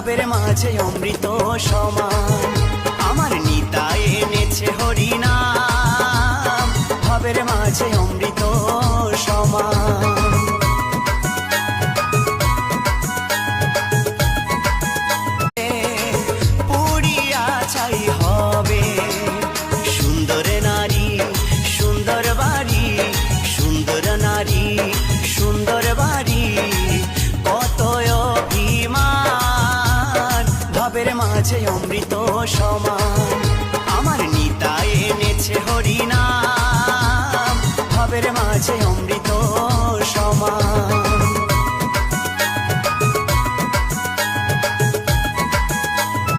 ভাবের মাঝে অমৃত সমান। আমার নিতাই এনেছে হরিনাম, ভাবের মাঝে অমৃত সমান। পুরিয়া ছাই হবে সুন্দর নারী, সুন্দর বাড়ি, সুন্দর নারী, সুন্দর বাড়ি, কত অভিমান, ভাবের মাঝে অমৃত সমান।